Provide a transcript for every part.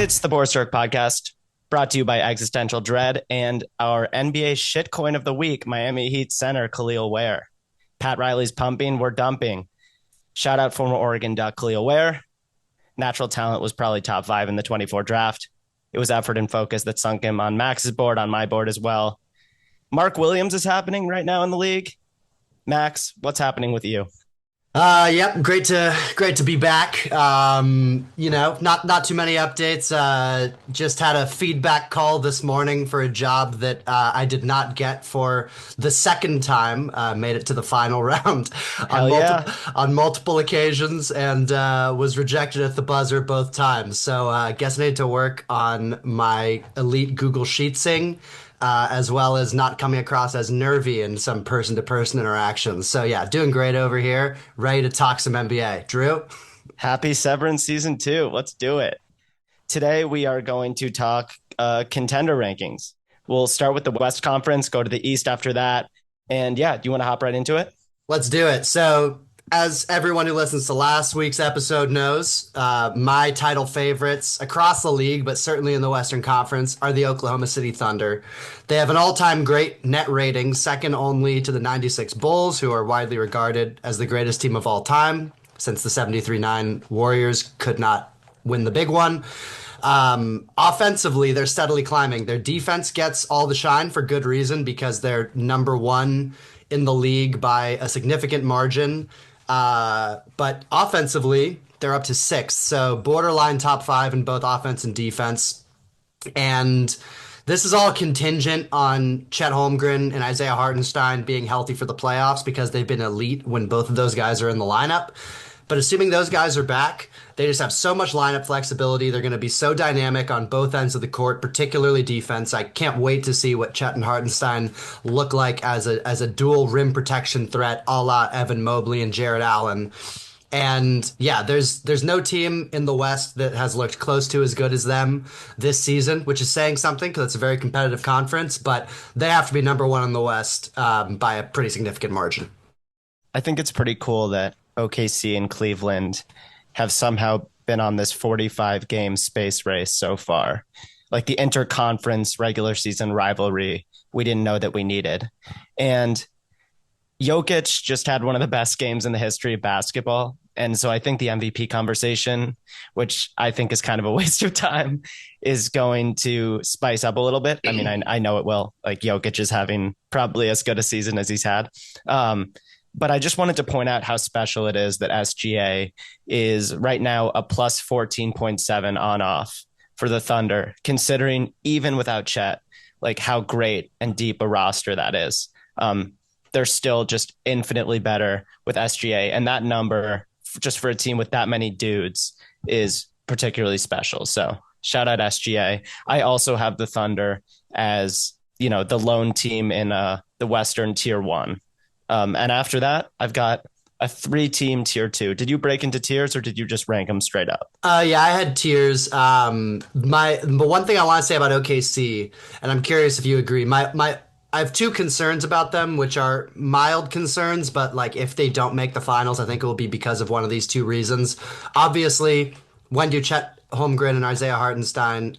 It's the Borsterk podcast, brought to you by Existential Dread and our NBA shitcoin of the week, Miami Heat center Khalil Ware. Pat Riley's pumping, we're dumping. Shout out former Oregon Duck Khalil Ware. Natural talent was probably top 5 in the 24 draft. It was effort and focus that sunk him on Max's board, on my board as well. Mark Williams is happening right now in the league. Max, what's happening with you? Yep, great to be back. Not too many updates. Just had a feedback call this morning for a job that I did not get for the second time. Made it to the final round on multiple occasions and was rejected at the buzzer both times. So I guess I need to work on my elite Google Sheetsing. As well as not coming across as nervy in some person-to-person interactions. So yeah, doing great over here. Ready to talk some NBA. Drew? Happy Severance Season 2. Let's do it. Today we are going to talk contender rankings. We'll start with the West Conference, go to the East after that. And yeah, do you want to hop right into it? Let's do it. So as everyone who listens to last week's episode knows, my title favorites across the league, but certainly in the Western Conference, are the Oklahoma City Thunder. They have an all-time great net rating, second only to the 96 Bulls, who are widely regarded as the greatest team of all time, since the 73-9 Warriors could not win the big one. Offensively, they're steadily climbing. Their defense gets all the shine for good reason, because they're number one in the league by a significant margin. But offensively, they're up to 6th. So borderline top 5 in both offense and defense. And this is all contingent on Chet Holmgren and Isaiah Hartenstein being healthy for the playoffs, because they've been elite when both of those guys are in the lineup. But assuming those guys are back, they just have so much lineup flexibility. They're going to be so dynamic on both ends of the court, particularly defense. I can't wait to see what Chet and Hartenstein look like as a dual rim protection threat, a la Evan Mobley and Jarrett Allen. And yeah, there's no team in the West that has looked close to as good as them this season, which is saying something, because it's a very competitive conference. But they have to be number one in the West by a pretty significant margin. I think it's pretty cool that OKC and Cleveland have somehow been on this 45-game space race so far. Like the interconference regular season rivalry, we didn't know that we needed. And Jokic just had one of the best games in the history of basketball. And so I think the MVP conversation, which I think is kind of a waste of time, is going to spice up a little bit. I mean, I know it will. Like Jokic is having probably as good a season as he's had. But I just wanted to point out how special it is that SGA is right now a plus 14.7 on off for the Thunder, considering even without Chet, like how great and deep a roster that is. They're still just infinitely better with SGA. And that number, just for a team with that many dudes, is particularly special. So shout out SGA. I also have the Thunder as, the lone team in the Western Tier 1. And after that, I've got a 3-team Tier 2. Did you break into tiers, or did you just rank them straight up? Yeah, I had tiers. But one thing I want to say about OKC, and I'm curious if you agree, I have 2 concerns about them, which are mild concerns, but like if they don't make the finals, I think it will be because of one of these 2 reasons. Obviously, when do Chet Holmgren and Isaiah Hartenstein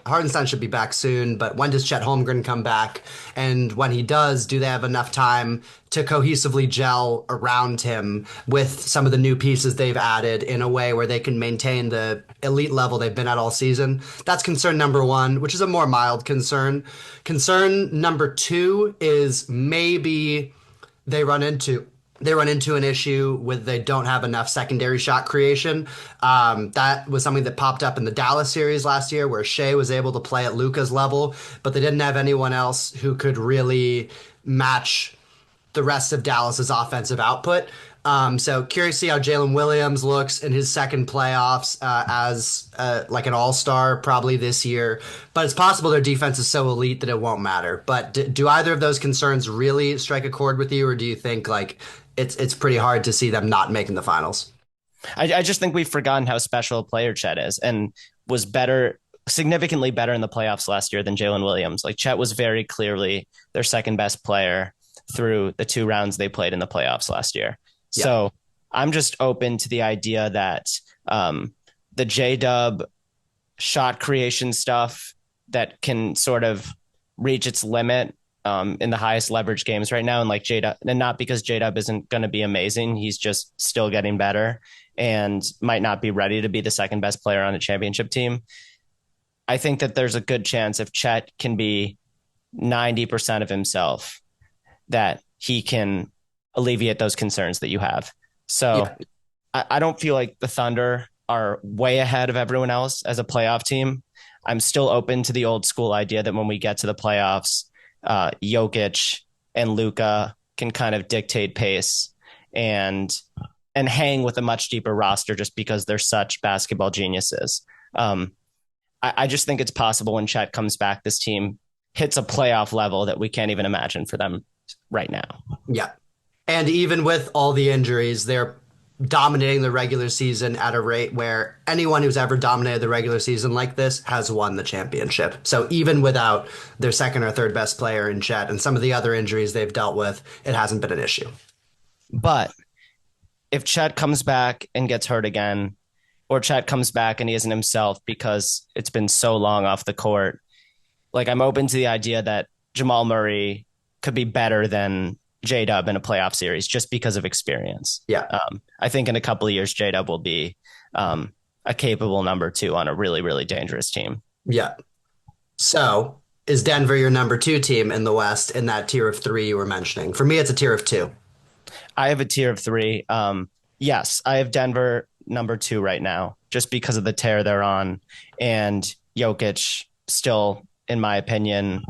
should be back soon, but when does Chet Holmgren come back? And when he does, do they have enough time to cohesively gel around him with some of the new pieces they've added in a way where they can maintain the elite level they've been at all season? That's concern number 1, which is a more mild concern. Concern number 2 is maybe they run into an issue with they don't have enough secondary shot creation. That was something that popped up in the Dallas series last year, where Shea was able to play at Luka's level, but they didn't have anyone else who could really match the rest of Dallas's offensive output. So curious to see how Jalen Williams looks in his second playoffs as like an all-star probably this year. But it's possible their defense is so elite that it won't matter. But do either of those concerns really strike a chord with you, or do you think like it's pretty hard to see them not making the finals? I just think we've forgotten how special a player Chet is, and was significantly better in the playoffs last year than Jalen Williams. Like Chet was very clearly their second best player through the 2 rounds they played in the playoffs last year. Yeah. So I'm just open to the idea that the J-Dub shot creation stuff that can sort of reach its limit in the highest leverage games right now. And like J-Dub, and not because J-Dub isn't going to be amazing. He's just still getting better and might not be ready to be the second best player on a championship team. I think that there's a good chance if Chet can be 90% of himself, that he can alleviate those concerns that you have. So Yeah. I don't feel like the Thunder are way ahead of everyone else as a playoff team. I'm still open to the old school idea that when we get to the playoffs, Jokic and Luka can kind of dictate pace and hang with a much deeper roster just because they're such basketball geniuses. I just think it's possible when Chet comes back, this team hits a playoff level that we can't even imagine for them right now. Yeah. And even with all the injuries, they're dominating the regular season at a rate where anyone who's ever dominated the regular season like this has won the championship. So even without their second or third best player in Chet and some of the other injuries they've dealt with, it hasn't been an issue. But if Chet comes back and gets hurt again, or Chet comes back and he isn't himself because it's been so long off the court, like I'm open to the idea that Jamal Murray could be better than J-Dub in a playoff series just because of experience. Yeah. I think in a couple of years, J-Dub will be a capable number two on a really, really dangerous team. Yeah. So is Denver your number two team in the West in that tier of three you were mentioning? For me, it's a tier of two. I have a tier of three. Yes, I have Denver number two right now, just because of the tear they're on. And Jokic still, in my opinion,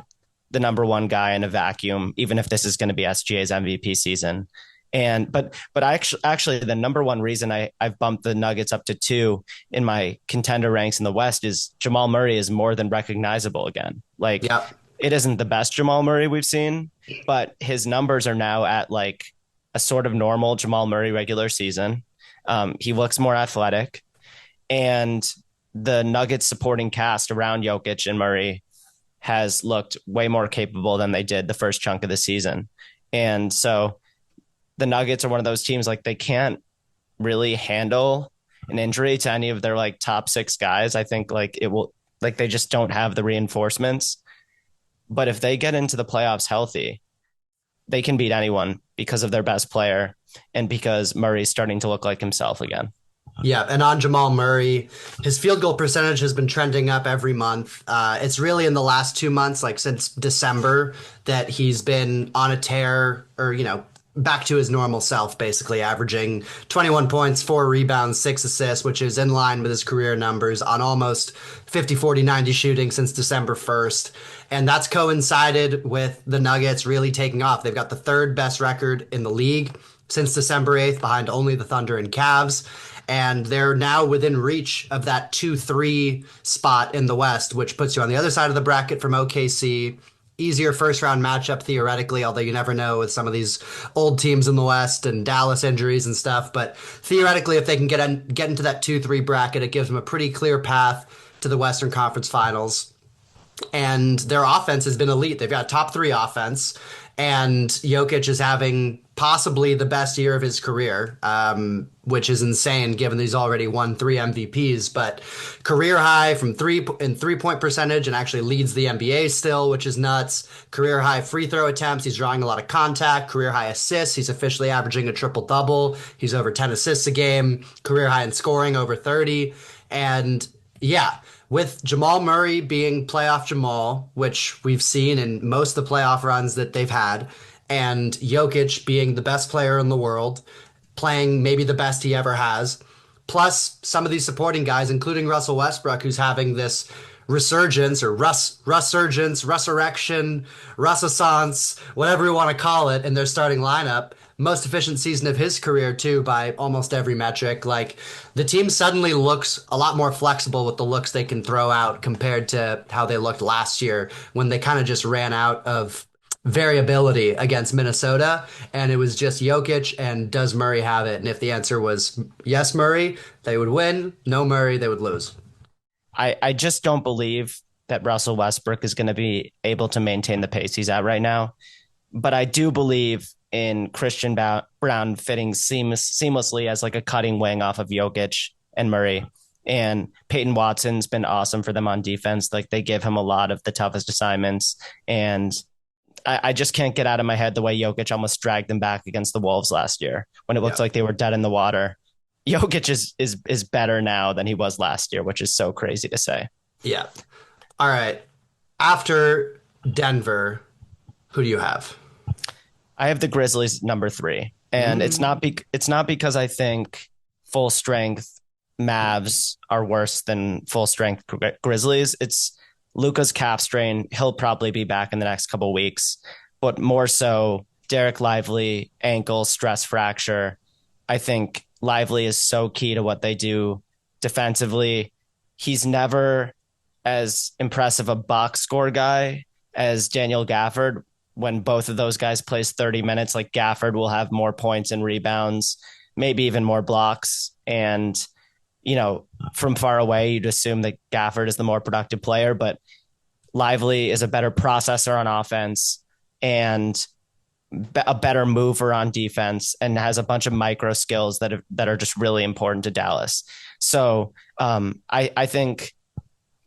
the number one guy in a vacuum, even if this is going to be SGA's MVP season. And but actually the number one reason I've bumped the Nuggets up to two in my contender ranks in the West is Jamal Murray is more than recognizable again. Like Yeah. it isn't the best Jamal Murray we've seen, but his numbers are now at like a sort of normal Jamal Murray regular season. He looks more athletic, and the Nuggets supporting cast around Jokic and Murray has looked way more capable than they did the first chunk of the season. And so the Nuggets are one of those teams, like they can't really handle an injury to any of their like top six guys. I think like it will, like they just don't have the reinforcements. But if they get into the playoffs healthy, they can beat anyone because of their best player and because Murray's starting to look like himself again. Yeah, and on Jamal Murray, his field goal percentage has been trending up every month. It's really in the last 2 months, like since December, that he's been on a tear or, back to his normal self, basically averaging 21 points, 4 rebounds, 6 assists, which is in line with his career numbers on almost 50, 40, 90 shooting since December 1st. And that's coincided with the Nuggets really taking off. They've got the third best record in the league since December 8th, behind only the Thunder and Cavs. And they're now within reach of that 2-3 spot in the West, which puts you on the other side of the bracket from OKC. Easier first round matchup theoretically, although you never know with some of these old teams in the West and Dallas injuries and stuff. But theoretically, if they can get into that 2-3 bracket, it gives them a pretty clear path to the Western Conference Finals. And their offense has been elite. They've got top three offense, and Jokic is having possibly the best year of his career, which is insane given that he's already won 3 MVPs. But career high from 3-point percentage, and actually leads the NBA still, which is nuts. Career high free throw attempts. He's drawing a lot of contact. Career high assists. He's officially averaging a triple double. He's over 10 assists a game. Career high in scoring, over 30. And yeah, with Jamal Murray being playoff Jamal, which we've seen in most of the playoff runs that they've had, and Jokic being the best player in the world, playing maybe the best he ever has, plus some of these supporting guys, including Russell Westbrook, who's having this resurgence or resurrection, renaissance, whatever you want to call it, in their starting lineup. Most efficient season of his career, too, by almost every metric. Like, the team suddenly looks a lot more flexible with the looks they can throw out compared to how they looked last year when they kind of just ran out of variability against Minnesota. And it was just Jokic and does Murray have it? And if the answer was yes, Murray, they would win. No Murray, they would lose. I just don't believe that Russell Westbrook is going to be able to maintain the pace he's at right now. But I do believe in Christian Brown fitting seamlessly as like a cutting wing off of Jokic and Murray. And Peyton Watson's been awesome for them on defense. Like they give him a lot of the toughest assignments. And I just can't get out of my head the way Jokic almost dragged them back against the Wolves last year when it looked Yeah. like they were dead in the water. Jokic is better now than he was last year, which is so crazy to say. Yeah. All right. After Denver, who do you have? I have the Grizzlies number 3, and Mm, it's not because I think full strength Mavs are worse than full strength Grizzlies. It's Luka's calf strain. He'll probably be back in the next couple weeks, but more so Derek Lively ankle stress fracture. I think Lively is so key to what they do defensively. He's never as impressive a box score guy as Daniel Gafford. When both of those guys plays 30 minutes, like Gafford will have more points and rebounds, maybe even more blocks. And, from far away, you'd assume that Gafford is the more productive player, but Lively is a better processor on offense and a better mover on defense and has a bunch of micro skills that are just really important to Dallas. So I think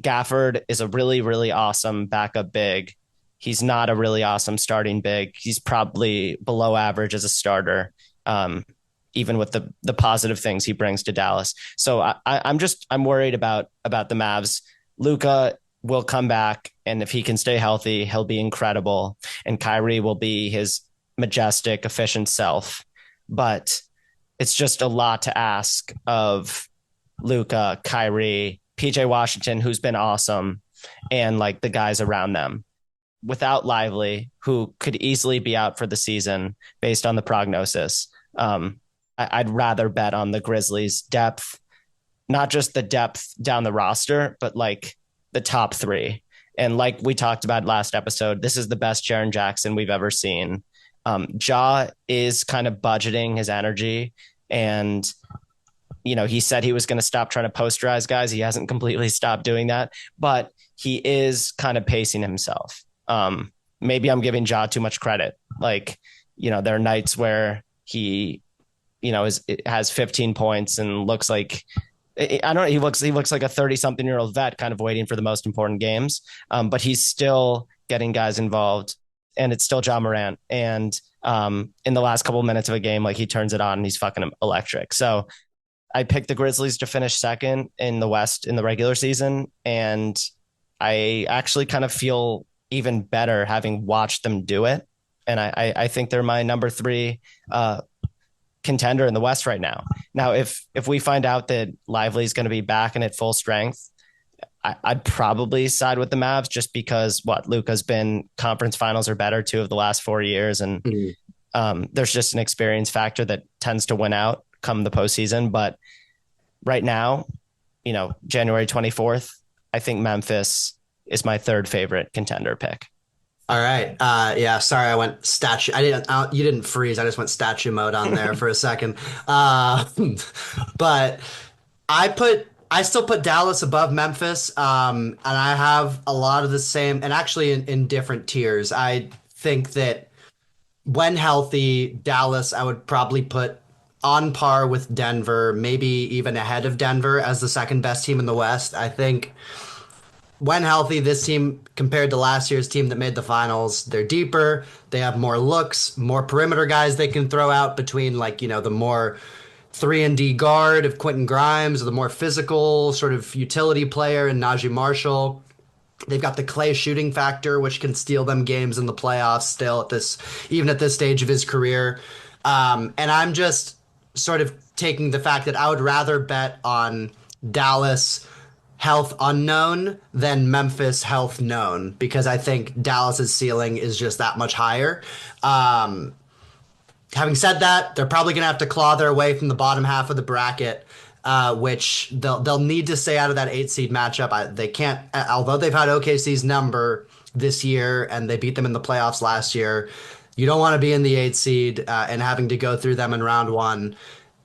Gafford is a really, really awesome backup big. He's not a really awesome starting big. He's probably below average as a starter, even with the positive things he brings to Dallas. So I'm worried about the Mavs. Luka will come back, and if he can stay healthy, he'll be incredible. And Kyrie will be his majestic, efficient self. But it's just a lot to ask of Luka, Kyrie, PJ Washington, who's been awesome, and like the guys around them. Without Lively, who could easily be out for the season based on the prognosis, I'd rather bet on the Grizzlies' depth, not just the depth down the roster, but like the top 3. And like we talked about last episode, this is the best Jaren Jackson we've ever seen. Ja is kind of budgeting his energy, and he said he was going to stop trying to posterize guys. He hasn't completely stopped doing that, but he is kind of pacing himself. Maybe I'm giving Ja too much credit. Like, there are nights where he, has 15 points and looks like, I don't know, he looks like a 30-something-year-old vet kind of waiting for the most important games. But he's still getting guys involved, and it's still Ja Morant. And in the last couple of minutes of a game, like he turns it on and he's fucking electric. So I picked the Grizzlies to finish second in the West in the regular season. And I actually kind of feel even better having watched them do it. And I think they're my number 3 contender in the West right now. Now, if we find out that Lively is going to be back and at full strength, I'd probably side with the Mavs just because Luka's been conference finals or better 2 of the last 4 years. And there's just an experience factor that tends to win out come the postseason. But right now, January 24th, I think Memphis is my 3rd favorite contender pick. all right. Yeah, sorry, I went statue. You didn't freeze. I just went statue mode on there for a second. Uh, but I still put Dallas above Memphis. And I have a lot of the same, and actually in different tiers. I think that when healthy, Dallas, I would probably put on par with Denver, maybe even ahead of Denver as the second best team in the West. I think when healthy, this team compared to last year's team that made the finals, they're deeper. They have more looks, more perimeter guys they can throw out between the more 3-and-D guard of Quentin Grimes, or the more physical sort of utility player in Najee Marshall. They've got the Clay shooting factor, which can steal them games in the playoffs still even at this stage of his career. And I'm just sort of taking the fact that I would rather bet on Dallas health unknown than Memphis health known, because I think Dallas's ceiling is just that much higher. Having said that, they're probably going to have to claw their way from the bottom half of the bracket, which they'll need to stay out of that 8 seed matchup. They can't, although they've had OKC's number this year and they beat them in the playoffs last year. You don't want to be in the 8 seed and having to go through them in round 1.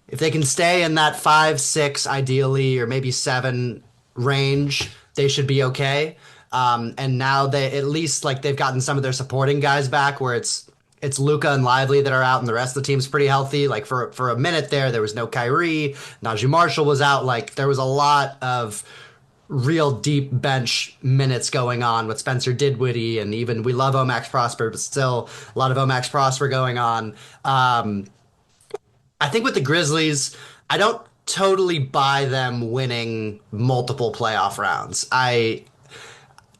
If they can stay in that 5, 6, ideally, or maybe 7 range, they should be okay. And now they at least they've gotten some of their supporting guys back, where it's Luca and Lively that are out, and the rest of the team's pretty healthy. Like for a minute there was no Kyrie. Najee Marshall was out. Like there was a lot of real deep bench minutes going on with Spencer Dinwiddie, and even we love Omax Prosper, but still a lot of Omax Prosper going on. I think with the Grizzlies, I don't totally buy them winning multiple playoff rounds. I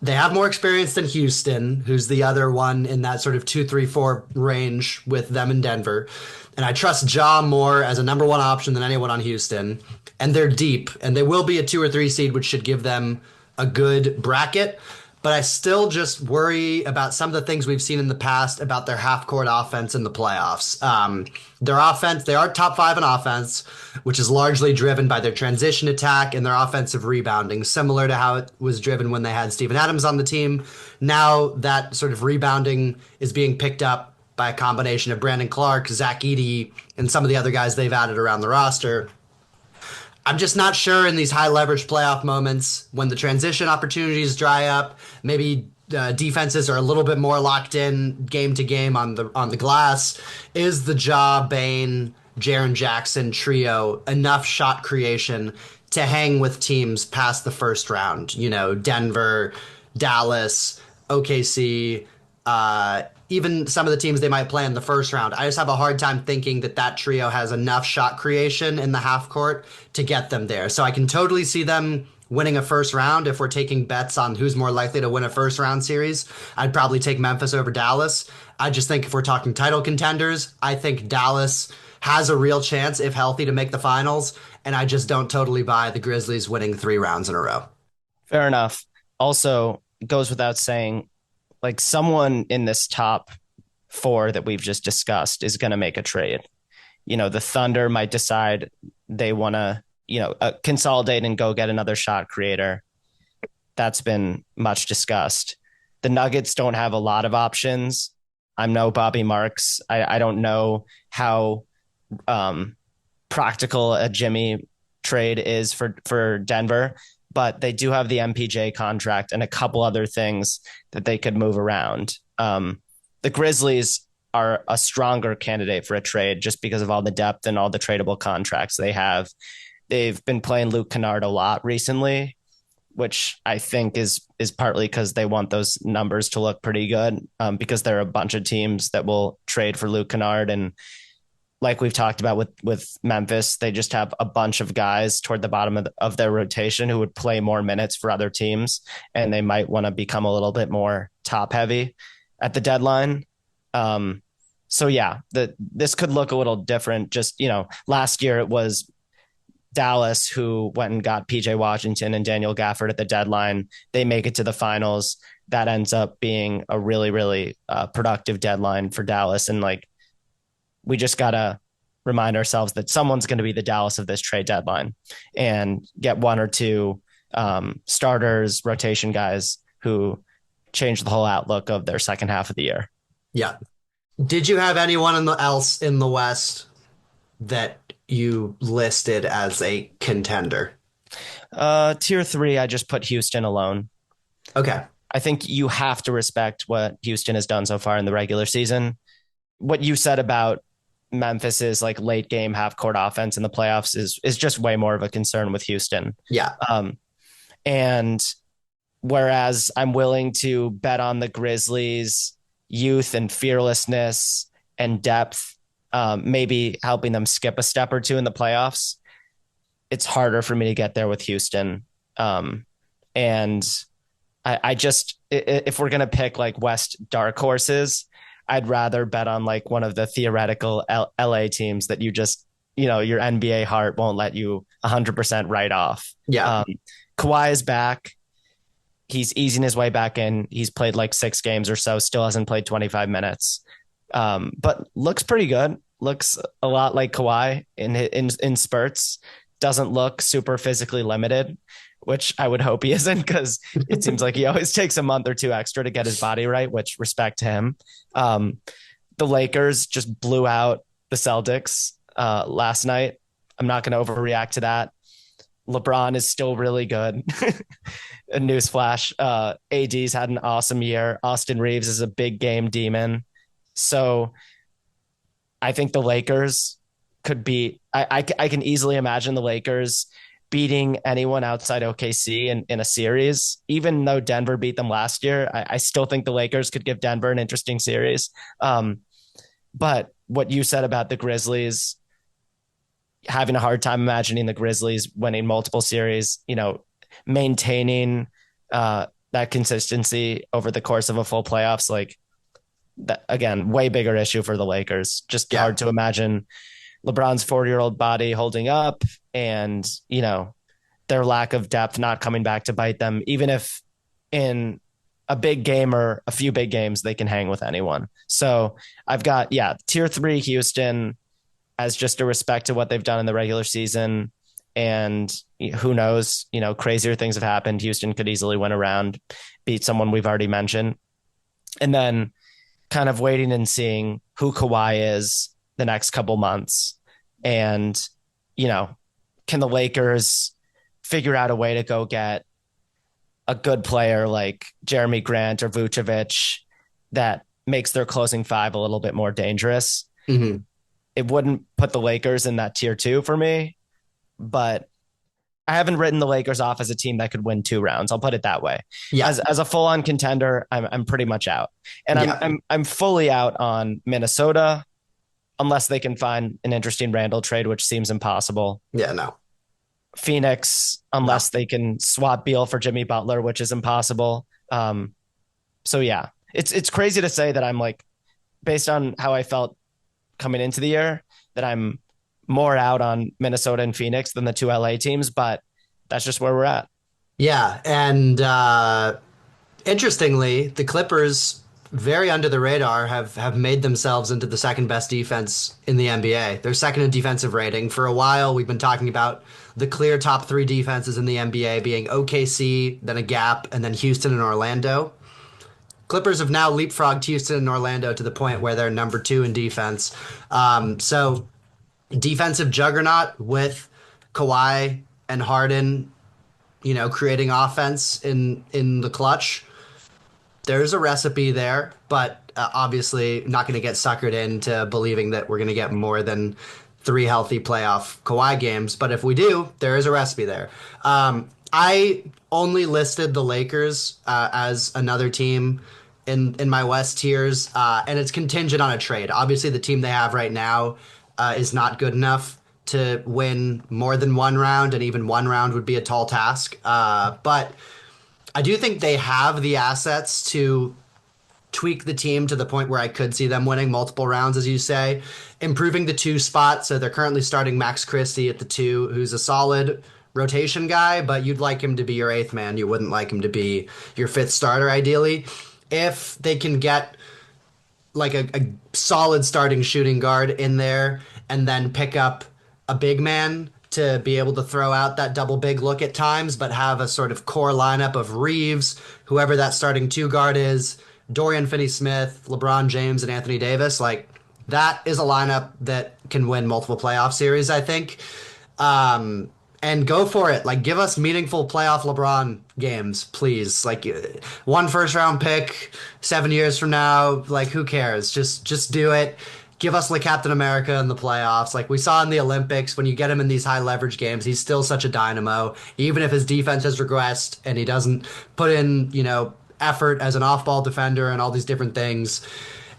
They have more experience than Houston, who's the other one in that sort of 2, 3, 4 range with them in Denver. And I trust Ja more as a number one option than anyone on Houston. And they're deep, and they will be a 2 or 3 seed, which should give them a good bracket. But I still just worry about some of the things we've seen in the past about their half court offense in the playoffs. Their offense, they are top five in offense, which is largely driven by their transition attack and their offensive rebounding, similar to how it was driven when they had Steven Adams on the team. Now that sort of rebounding is being picked up by a combination of Brandon Clark, Zach Edey, and some of the other guys they've added around the roster. I'm just not sure in these high leverage playoff moments when the transition opportunities dry up, maybe defenses are a little bit more locked in game to game on the glass. Is the Ja Bane, Jaren Jackson trio enough shot creation to hang with teams past the first round? You know, Denver, Dallas, OKC, even some of the teams they might play in the first round. I just have a hard time thinking that that trio has enough shot creation in the half court to get them there. So I can totally see them winning a first round. If we're taking bets on who's more likely to win a first round series, I'd probably take Memphis over Dallas. I just think if we're talking title contenders, I think Dallas has a real chance, if healthy, to make the finals. And I just don't totally buy the Grizzlies winning 3 rounds in a row. Fair enough. Also, goes without saying, like someone in this top four that we've just discussed is going to make a trade. You know, the Thunder might decide they want to, consolidate and go get another shot creator. That's been much discussed. The Nuggets don't have a lot of options. I'm no Bobby Marks. I don't know how practical a Jimmy trade is for Denver, but they do have the MPJ contract and a couple other things that they could move around. The Grizzlies are a stronger candidate for a trade just because of all the depth and all the tradable contracts they have. They've been playing Luke Kennard a lot recently, which I think is partly because they want those numbers to look pretty good, because there are a bunch of teams that will trade for Luke Kennard. And like we've talked about with Memphis, they just have a bunch of guys toward the bottom of their rotation who would play more minutes for other teams, and they might want to become a little bit more top heavy at the deadline. So yeah, this could look a little different. Just, last year it was Dallas who went and got PJ Washington and Daniel Gafford at the deadline. They make it to the finals. That ends up being a really, really productive deadline for Dallas. And we just got to remind ourselves that someone's going to be the Dallas of this trade deadline and get one or two starters, rotation guys who change the whole outlook of their second half of the year. Yeah. Did you have anyone else in the West that you listed as a contender? Tier 3, I just put Houston alone. Okay. I think you have to respect what Houston has done so far in the regular season. What you said about Memphis's late game half court offense in the playoffs is just way more of a concern with Houston. Yeah. And whereas I'm willing to bet on the Grizzlies' youth and fearlessness and depth, maybe helping them skip a step or two in the playoffs, it's harder for me to get there with Houston. And I just, if we're going to pick West dark horses, I'd rather bet on one of the theoretical LA teams that you just, your NBA heart won't let you 100% write off. Yeah. Kawhi is back. He's easing his way back in. He's played 6 games or so, still hasn't played 25 minutes. But looks pretty good. Looks a lot like Kawhi in spurts. Doesn't look super physically limited, which I would hope he isn't, because it seems like he always takes a month or two extra to get his body right, which respect to him. The Lakers just blew out the Celtics last night. I'm not going to overreact to that. LeBron is still really good. A newsflash. AD's had an awesome year. Austin Reeves is a big game demon. So I think the Lakers could be, I can easily imagine the Lakers beating anyone outside OKC in a series. Even though Denver beat them last year, I still think the Lakers could give Denver an interesting series. But what you said about the Grizzlies, having a hard time imagining the Grizzlies winning multiple series, maintaining that consistency over the course of a full playoffs, like that, again, way bigger issue for the Lakers. Just Yeah. hard to imagine LeBron's 40-year-old body holding up and, their lack of depth not coming back to bite them, even if in a big game or a few big games, they can hang with anyone. So I've got, tier 3 Houston as just a respect to what they've done in the regular season. And who knows, crazier things have happened. Houston could easily win around, beat someone we've already mentioned. And then kind of waiting and seeing who Kawhi is the next couple months. And, can the Lakers figure out a way to go get a good player like Jeremy Grant or Vucevic that makes their closing five a little bit more dangerous? Mm-hmm. It wouldn't put the Lakers in that tier 2 for me, but I haven't written the Lakers off as a team that could win 2 rounds. I'll put it that way. Yeah. As a full on contender, I'm pretty much out, and Yeah. I'm fully out on Minnesota unless they can find an interesting Randall trade, which seems impossible. Yeah. No. Phoenix, No. unless they can swap Beal for Jimmy Butler, which is impossible. So yeah, it's crazy to say that I'm like, based on how I felt coming into the year, that I'm more out on Minnesota and Phoenix than the 2 LA teams, but that's just where we're at. Yeah. And interestingly, the Clippers, very under the radar, have made themselves into the second best defense in the NBA. They're second in defensive rating. For a while, we've been talking about the clear top 3 defenses in the NBA being OKC, then a gap, and then Houston and Orlando. Clippers have now leapfrogged Houston and Orlando to the point where they're number 2 in defense. So defensive juggernaut with Kawhi and Harden, creating offense in the clutch. There's a recipe there, but obviously not going to get suckered into believing that we're going to get more than 3 healthy playoff Kawhi games. But if we do, there is a recipe there. I only listed the Lakers as another team in my West tiers, and it's contingent on a trade. Obviously, the team they have right now is not good enough to win more than 1 round, and even 1 round would be a tall task. But I do think they have the assets to tweak the team to the point where I could see them winning multiple rounds, as you say, improving the 2 spot. So they're currently starting Max Christie at the 2, who's a solid rotation guy, but you'd like him to be your 8th man. You wouldn't like him to be your 5th starter, ideally. If they can get like a solid starting shooting guard in there and then pick up a big man to be able to throw out that double big look at times, but have a sort of core lineup of Reeves, whoever that starting 2 guard is, Dorian Finney-Smith, LeBron James, and Anthony Davis. Like, that is a lineup that can win multiple playoff series, I think. And go for it. Like, give us meaningful playoff LeBron games, please. Like, 1 first-round pick, 7 years from now. Like, who cares? Just do it. Give us Captain America in the playoffs. Like we saw in the Olympics, when you get him in these high leverage games, he's still such a dynamo. Even if his defense has regressed and he doesn't put in, effort as an off-ball defender and all these different things.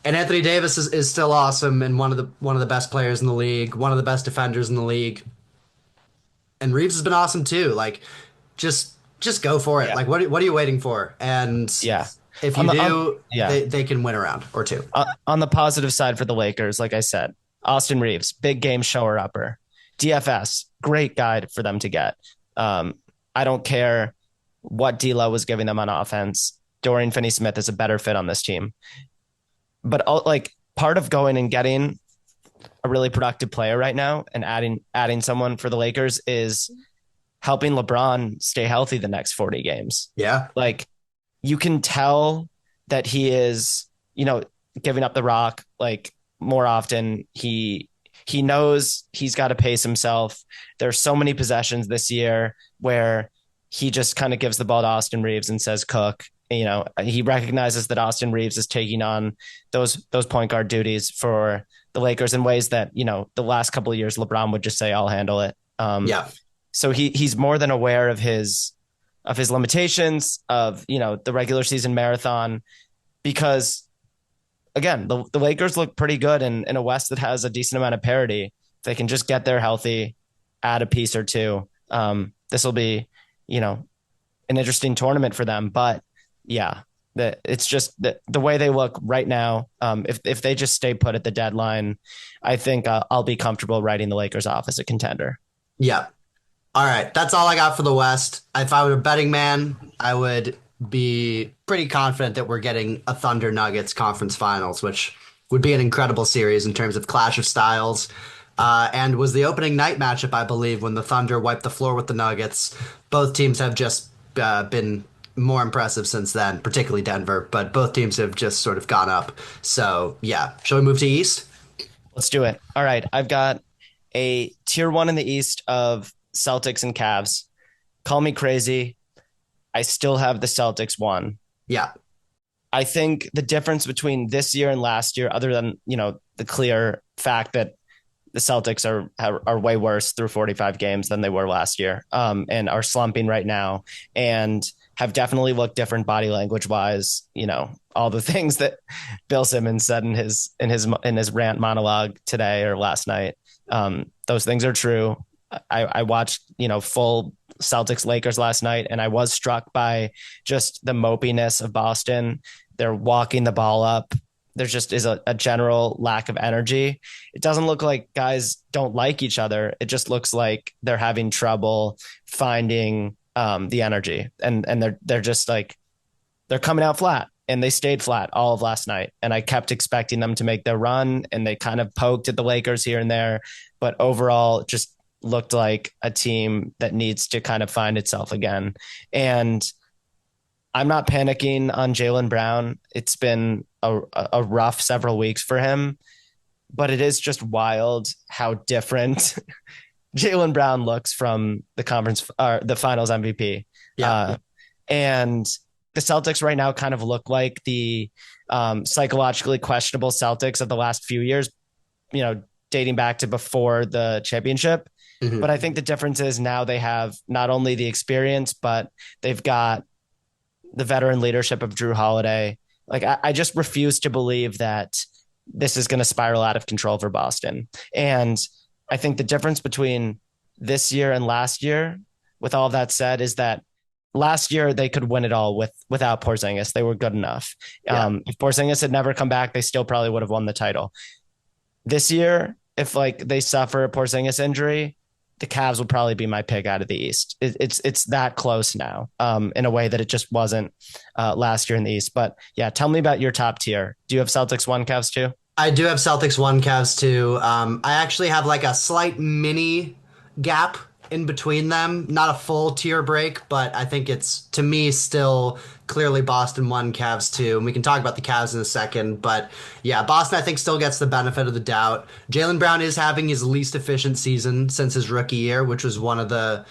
And Anthony Davis is still awesome and one of the best players in the league, one of the best defenders in the league. And Reeves has been awesome too. Like, just go for it. Yeah. Like, what are you waiting for? And Yeah. if you do, yeah. they can win a round or 2. On the positive side for the Lakers, like I said, Austin Reeves, big game shower upper. DFS, great guide for them to get. I don't care what D'Lo was giving them on offense. Dorian Finney-Smith is a better fit on this team. But like, part of going and getting a really productive player right now and adding someone for the Lakers is helping LeBron stay healthy the next 40 games. Yeah. Like, you can tell that he is, giving up the rock like more often. He knows he's got to pace himself. There's so many possessions this year where he just kind of gives the ball to Austin Reeves and says, cook. He recognizes that Austin Reeves is taking on those point guard duties for the Lakers in ways that, the last couple of years LeBron would just say, I'll handle it. Yeah. So he's more than aware of his limitations of, the regular season marathon, because again, the Lakers look pretty good in a West that has a decent amount of parity. If they can just get there healthy, add a piece or two, this will be, an interesting tournament for them. But yeah, it's just the way they look right now. If they just stay put at the deadline, I think I'll be comfortable writing the Lakers off as a contender. Yeah. All right. That's all I got for the West. If I were a betting man, I would be pretty confident that we're getting a Thunder Nuggets conference finals, which would be an incredible series in terms of clash of styles. And was the opening night matchup, I believe, when the Thunder wiped the floor with the Nuggets. Both teams have just been more impressive since then, particularly Denver, but both teams have just sort of gone up. So, yeah. Shall we move to East? Let's do it. All right. I've got a tier one in the East of Celtics and Cavs. Call me crazy. I still have the Celtics one. Yeah. I think the difference between this year and last year, other than, the clear fact that the Celtics are way worse through 45 games than they were last year, and are slumping right now, and have definitely looked different body language wise. All the things that Bill Simmons said in his rant monologue today or last night. Those things are true. I watched, full Celtics Lakers last night, and I was struck by just the mopiness of Boston. They're walking the ball up. There just is a general lack of energy. It doesn't look like guys don't like each other. It just looks like they're having trouble finding the energy, and they're just like, they're coming out flat, and they stayed flat all of last night. And I kept expecting them to make their run, and they kind of poked at the Lakers here and there, but overall just looked like a team that needs to kind of find itself again. And I'm not panicking on Jaylen Brown. It's been a rough several weeks for him, but it is just wild how different Jaylen Brown looks from the conference or the finals MVP. Yeah. And the Celtics right now kind of look like the psychologically questionable Celtics of the last few years, dating back to before the championship. Mhm. But I think the difference is now they have not only the experience, but they've got the veteran leadership of Drew Holiday. Like, I just refuse to believe that this is going to spiral out of control for Boston. And I think the difference between this year and last year, with all of that said, is that last year they could win it all without Porzingis. They were good enough. Yeah. If Porzingis had never come back, they still probably would have won the title. This year, if they suffer a Porzingis injury, the Cavs would probably be my pick out of the East. It's that close now, in a way that it just wasn't last year in the East. But yeah, tell me about your top tier. Do you have Celtics 1, Cavs 2? I do have Celtics 1, Cavs 2. I actually have like a slight mini gap in between them. Not a full tier break, but I think it's, to me, still clearly Boston 1, Cavs 2. And we can talk about the Cavs in a second. But yeah, Boston, I think, still gets the benefit of the doubt. Jaylen Brown is having his least efficient season since his rookie year, which was one of the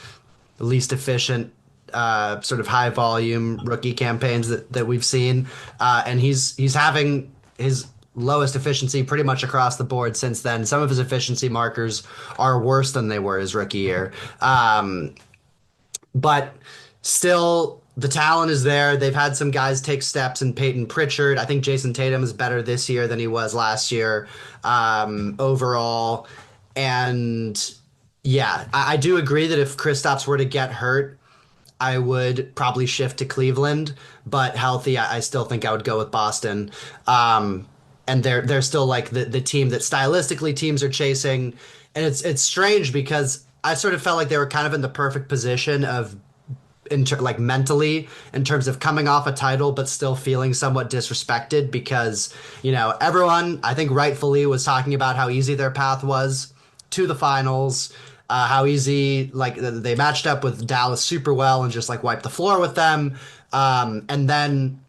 least efficient sort of high volume rookie campaigns that we've seen. And he's having his lowest efficiency pretty much across the board since then. Some of his efficiency markers are worse than they were his rookie year. But still, the talent is there. They've had some guys take steps in Peyton Pritchard. I think Jason Tatum is better this year than he was last year, overall. And yeah, I do agree that if Kristaps were to get hurt, I would probably shift to Cleveland, but healthy, I still think I would go with Boston. And they're still like the team that stylistically teams are chasing. And it's strange because I sort of felt like they were kind of in the perfect position of like mentally in terms of coming off a title but still feeling somewhat disrespected because, everyone I think rightfully was talking about how easy their path was to the finals, how easy like they matched up with Dallas super well and just like wiped the floor with them. And then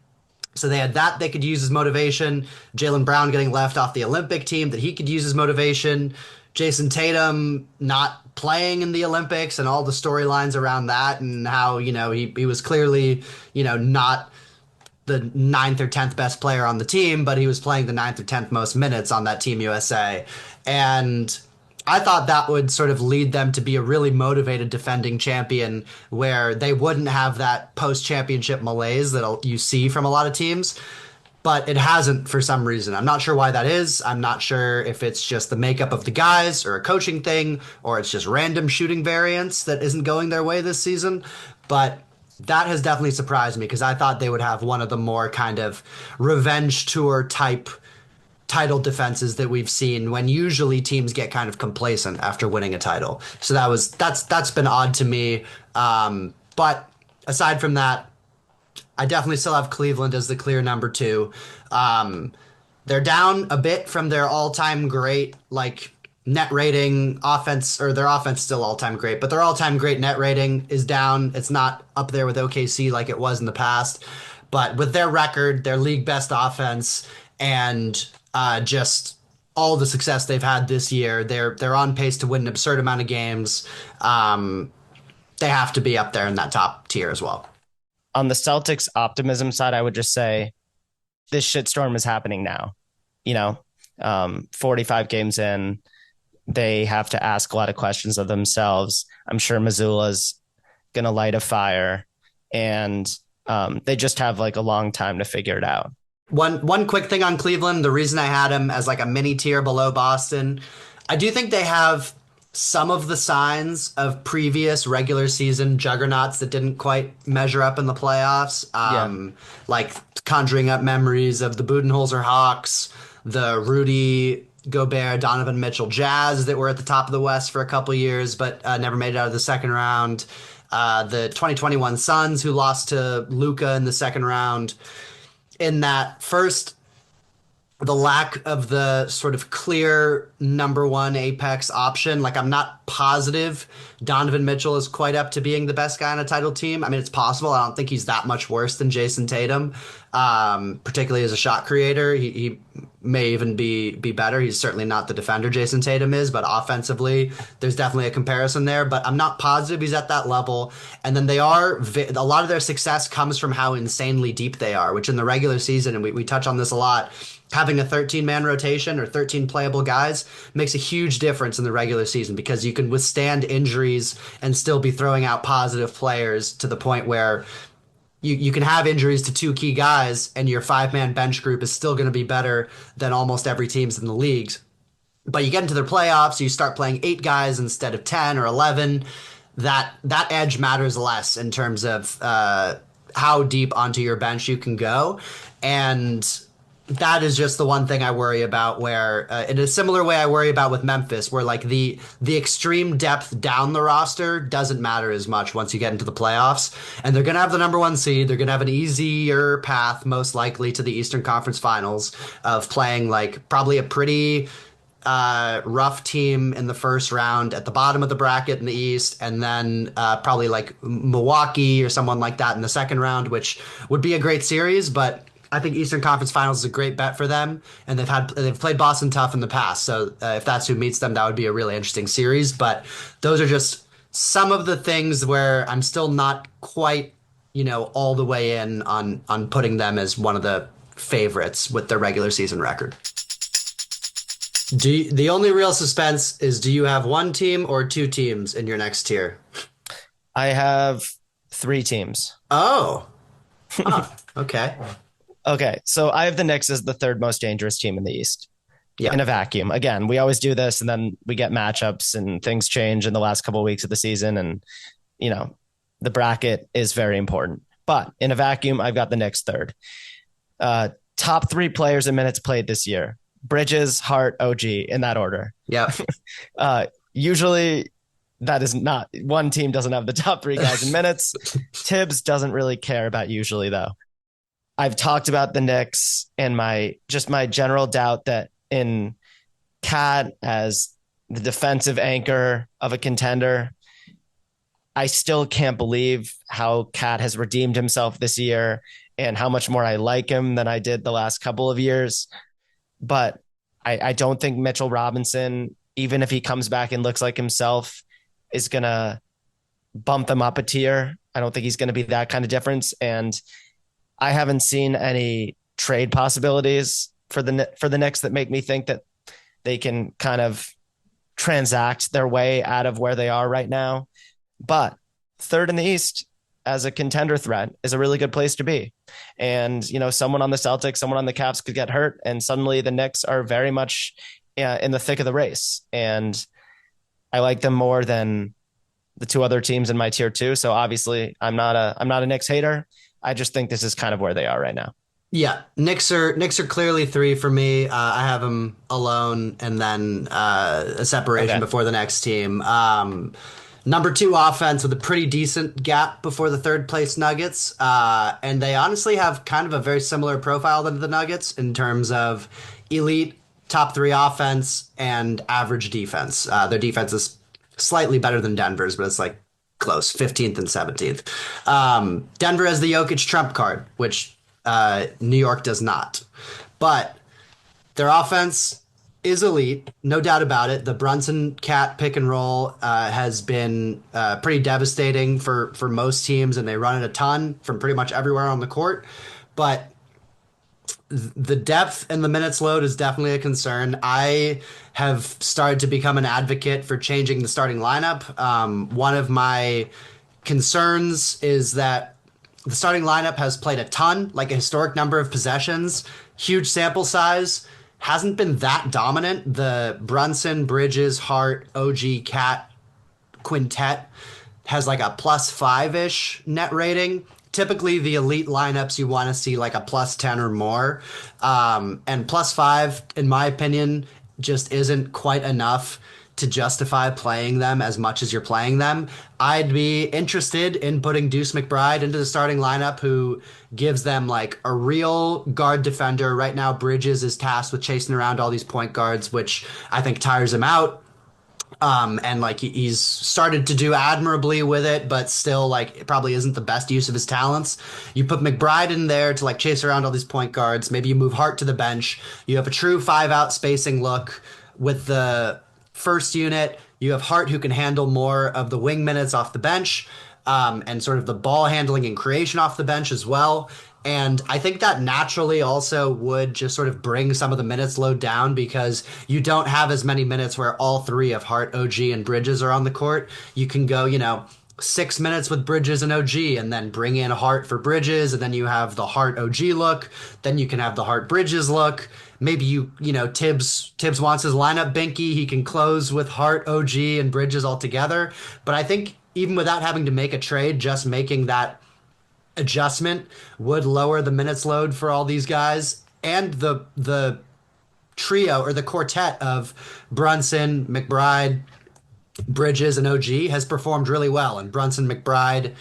so they had that they could use as motivation. Jaylen Brown getting left off the Olympic team that he could use as motivation. Jason Tatum not playing in the Olympics and all the storylines around that and how, he was clearly, not the ninth or 10th best player on the team, but he was playing the ninth or 10th most minutes on that Team USA. And I thought that would sort of lead them to be a really motivated defending champion where they wouldn't have that post championship malaise that you see from a lot of teams. But it hasn't for some reason. I'm not sure why that is. I'm not sure if it's just the makeup of the guys or a coaching thing or it's just random shooting variance that isn't going their way this season. But that has definitely surprised me because I thought they would have one of the more kind of revenge tour type title defenses that we've seen when usually teams get kind of complacent after winning a title. So that's been odd to me. But aside from that, I definitely still have Cleveland as the clear number two. They're down a bit from their all-time great like net rating offense, or their offense still all-time great, but their all-time great net rating is down. It's not up there with OKC like it was in the past. But with their record, their league best offense, and just all the success they've had this year, they're on pace to win an absurd amount of games. They have to be up there in that top tier as well. On the Celtics optimism side, I would just say this shitstorm is happening now. 45 games in, they have to ask a lot of questions of themselves. I'm sure Missoula's going to light a fire, and they just have like a long time to figure it out. One quick thing on Cleveland, the reason I had him as like a mini tier below Boston, I do think they have some of the signs of previous regular season juggernauts that didn't quite measure up in the playoffs. Like conjuring up memories of the Budenholzer Hawks, the Rudy Gobert, Donovan Mitchell Jazz that were at the top of the West for a couple years, but never made it out of the second round. The 2021 Suns, who lost to Luka in the second round. In that first, the lack of the sort of clear number one apex option. Like, I'm not positive Donovan Mitchell is quite up to being the best guy on a title team. I mean, it's possible. I don't think he's that much worse than Jason Tatum, particularly as a shot creator. He may even be better. He's certainly not the defender Jason Tatum is, but offensively, there's definitely a comparison there. But I'm not positive he's at that level. And then a lot of their success comes from how insanely deep they are, which in the regular season, and we touch on this a lot, having a 13-man rotation or 13 playable guys makes a huge difference in the regular season because you can withstand injuries and still be throwing out positive players to the point where you can have injuries to two key guys and your 5-man bench group is still going to be better than almost every team's in the leagues. But you get into the playoffs, you start playing 8 guys instead of 10 or 11. That edge matters less in terms of how deep onto your bench you can go. And that is just the one thing I worry about, where in a similar way I worry about with Memphis, where like the extreme depth down the roster doesn't matter as much once you get into the playoffs. And they're going to have the number one seed. They're going to have an easier path, most likely, to the Eastern Conference Finals of playing like probably a pretty rough team in the first round at the bottom of the bracket in the East, and then probably like Milwaukee or someone like that in the second round, which would be a great series. But I think Eastern Conference Finals is a great bet for them, and they've played Boston tough in the past. So if that's who meets them, that would be a really interesting series. But those are just some of the things where I'm still not quite, all the way in on putting them as one of the favorites with their regular season record. The only real suspense is, do you have one team or two teams in your next tier? I have 3 teams. Oh, okay. Okay, so I have the Knicks as the third most dangerous team in the East. Yeah. In a vacuum. Again, we always do this, and then we get matchups and things change in the last couple of weeks of the season. And, the bracket is very important. But in a vacuum, I've got the Knicks third. Top 3 players in minutes played this year: Bridges, Hart, OG, in that order. Yeah. Usually that is not, one team doesn't have the top 3 guys in minutes. Tibbs doesn't really care about usually, though. I've talked about the Knicks and my general doubt that in Cat as the defensive anchor of a contender, I still can't believe how Cat has redeemed himself this year and how much more I like him than I did the last couple of years. But I don't think Mitchell Robinson, even if he comes back and looks like himself, is going to bump them up a tier. I don't think he's going to be that kind of difference. And I haven't seen any trade possibilities for the Knicks that make me think that they can kind of transact their way out of where they are right now. But third in the East as a contender threat is a really good place to be. And, someone on the Celtics, someone on the Cavs could get hurt, and suddenly the Knicks are very much in the thick of the race. And I like them more than the two other teams in my tier two. So obviously I'm not a Knicks hater. I just think this is kind of where they are right now. Yeah, Knicks are clearly three for me. I have them alone, and then a separation Okay. before the next team. Number two offense with a pretty decent gap before the third place Nuggets, and they honestly have kind of a very similar profile than the Nuggets in terms of elite top three offense and average defense. Their defense is slightly better than Denver's, but it's like close, 15th and 17th. Denver has the Jokic trump card, which New York does not. But their offense is elite, no doubt about it. The Brunson Cat pick and roll has been pretty devastating for most teams, and they run it a ton from pretty much everywhere on the court. But the depth and the minutes load is definitely a concern. I have started to become an advocate for changing the starting lineup. One of my concerns is that the starting lineup has played a ton, like a historic number of possessions, huge sample size, hasn't been that dominant. The Brunson, Bridges, Hart, OG, Cat quintet has like a plus five ish net rating. Typically, the elite lineups you want to see like a plus 10 or more. And plus five, in my opinion, just isn't quite enough to justify playing them as much as you're playing them. I'd be interested in putting Deuce McBride into the starting lineup, who gives them like a real guard defender. Right now, Bridges is tasked with chasing around all these point guards, which I think tires him out. And like he's started to do admirably with it, but still like it probably isn't the best use of his talents. You put McBride in there to like chase around all these point guards. Maybe you move Hart to the bench. You have a true five out spacing look with the first unit. You have Hart, who can handle more of the wing minutes off the bench, and sort of the ball handling and creation off the bench as well. And I think that naturally also would just sort of bring some of the minutes load down, because you don't have as many minutes where all three of Hart, OG, and Bridges are on the court. You can go, 6 minutes with Bridges and OG, and then bring in Hart for Bridges, and then you have the Hart OG look. Then you can have the Hart Bridges look. Maybe Tibbs wants his lineup binky. He can close with Hart, OG, and Bridges all together. But I think even without having to make a trade, just making that adjustment would lower the minutes load for all these guys. And the trio, or the quartet of Brunson, McBride, Bridges, and OG has performed really well, and Brunson, McBride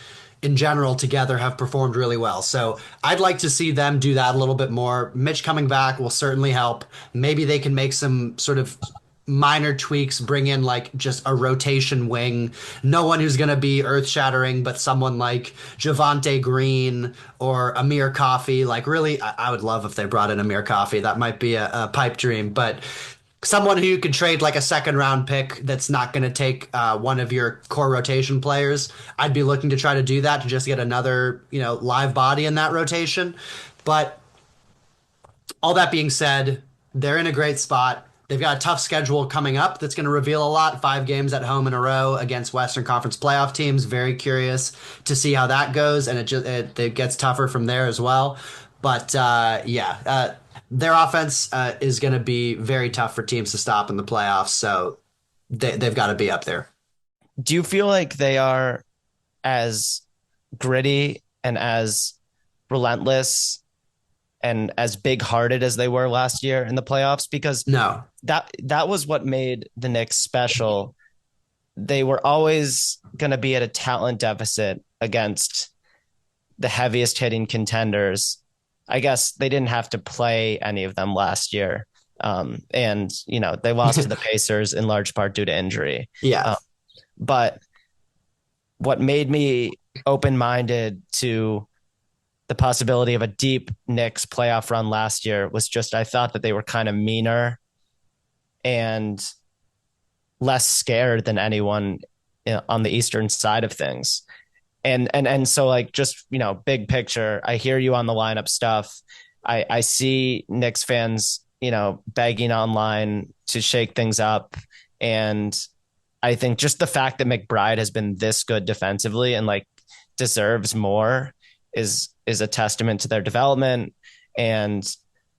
in general together have performed really well. So I'd like to see them do that a little bit more. Mitch coming back will certainly help. Maybe they can make some sort of minor tweaks, bring in like just a rotation wing. No one who's going to be earth shattering, but someone like Javante Green or Amir Coffey. Like, really, I would love if they brought in Amir Coffey. That might be a pipe dream, but someone who you could trade like a second round pick that's not going to take one of your core rotation players. I'd be looking to try to do that to just get another, live body in that rotation. But all that being said, they're in a great spot. They've got a tough schedule coming up that's going to reveal a lot. 5 games at home in a row against Western Conference playoff teams. Very curious to see how that goes, and it gets tougher from there as well. But their offense is going to be very tough for teams to stop in the playoffs. So they've got to be up there. Do you feel like they are as gritty and as relentless and as big-hearted as they were last year in the playoffs? Because No. that was what made the Knicks special. They were always going to be at a talent deficit against the heaviest hitting contenders. I guess they didn't have to play any of them last year. And they lost to the Pacers in large part due to injury. Yeah. But what made me open-minded to the possibility of a deep Knicks playoff run last year was just, I thought that they were kind of meaner and less scared than anyone on the Eastern side of things. And so like just big picture, I hear you on the lineup stuff. I see Knicks fans begging online to shake things up, and I think just the fact that McBride has been this good defensively and like deserves more is a testament to their development. And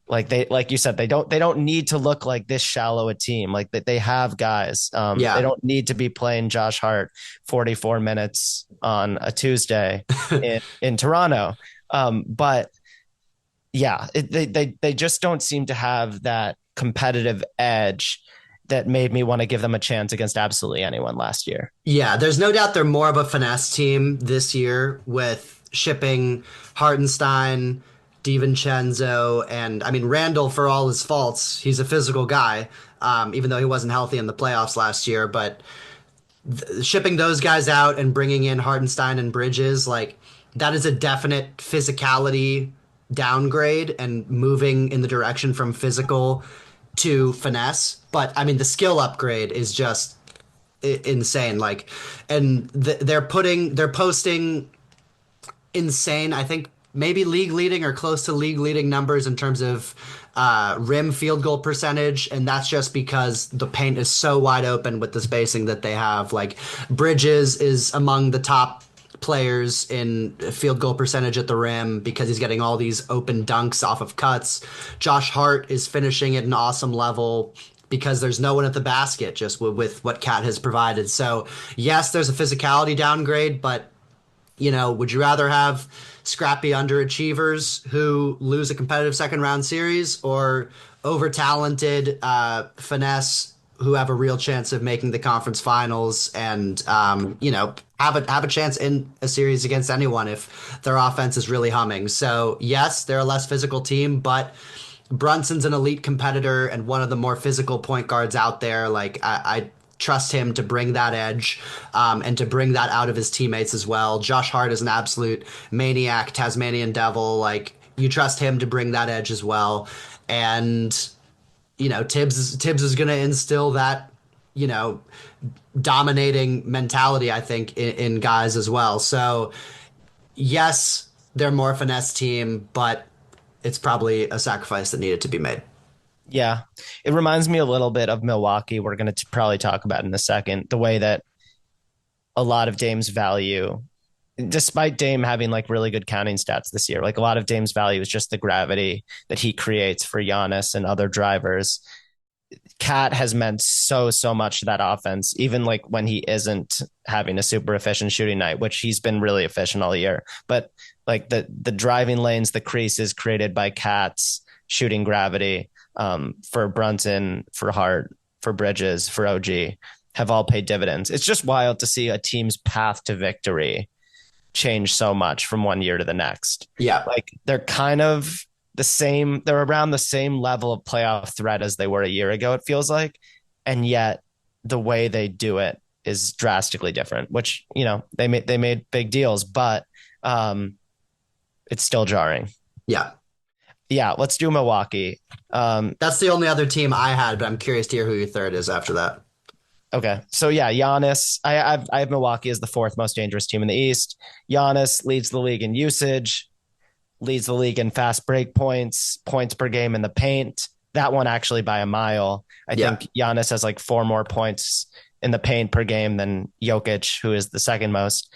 like you said, they don't need to look like this shallow a team. Like that they have guys. They Yeah. don't need to be playing Josh Hart 44 minutes on a Tuesday in Toronto. But yeah, they just don't seem to have that competitive edge that made me want to give them a chance against absolutely anyone last year. Yeah, there's no doubt they're more of a finesse team this year with shipping Hartenstein, DiVincenzo, and I mean Randall for all his faults. He's a physical guy, even though he wasn't healthy in the playoffs last year. But shipping those guys out and bringing in Hartenstein and Bridges, like that is a definite physicality downgrade and moving in the direction from physical to finesse. But I mean, the skill upgrade is just insane. Like, and they're posting insane. I think maybe league leading or close to league leading numbers in terms of rim field goal percentage, and that's just because the paint is so wide open with the spacing that they have. Like Bridges is among the top players in field goal percentage at the rim because he's getting all these open dunks off of cuts. Josh Hart is finishing at an awesome level because there's no one at the basket just with what Cat has provided. So yes, there's a physicality downgrade, but would you rather have scrappy underachievers who lose a competitive second round series or over talented finesse who have a real chance of making the conference finals and have a chance in a series against anyone if their offense is really humming? So yes, they're a less physical team, but Brunson's an elite competitor and one of the more physical point guards out there. Like I trust him to bring that edge and to bring that out of his teammates as well. Josh Hart is an absolute maniac, Tasmanian devil. Like you trust him to bring that edge as well. And Tibbs is going to instill that dominating mentality, I think, in guys as well. So yes, they're more finesse team, but it's probably a sacrifice that needed to be made. Yeah, it reminds me a little bit of Milwaukee. We're going to probably talk about in a second the way that a lot of Dame's value, despite Dame having like really good counting stats this year, like a lot of Dame's value is just the gravity that he creates for Giannis and other drivers. Cat has meant so much to that offense, even like when he isn't having a super efficient shooting night, which he's been really efficient all year. But like the driving lanes, the creases created by Cat's shooting gravity, for Brunson, for Hart, for Bridges, for OG, have all paid dividends. It's just wild to see a team's path to victory change so much from one year to the next. Yeah. Like they're kind of the same, they're around the same level of playoff threat as they were a year ago, it feels like. And yet the way they do it is drastically different, which, they made big deals, but it's still jarring. Yeah. Yeah, let's do Milwaukee. That's the only other team I had, but I'm curious to hear who your third is after that. Okay, so yeah, Giannis. I have Milwaukee as the fourth most dangerous team in the East. Giannis leads the league in usage, leads the league in fast break points, points per game in the paint. That one actually by a mile. I think Giannis has like 4 more points in the paint per game than Jokic, who is the second most.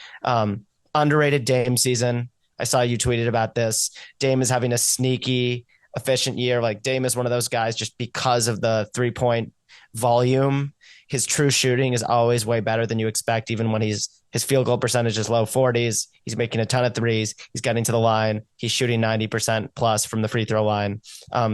Underrated Dame season. I saw you tweeted about this. Dame is having a sneaky, efficient year. Like Dame is one of those guys just because of the 3-point volume. His true shooting is always way better than you expect, even when his field goal percentage is low 40s. He's making a ton of threes. He's getting to the line. He's shooting 90% plus from the free throw line.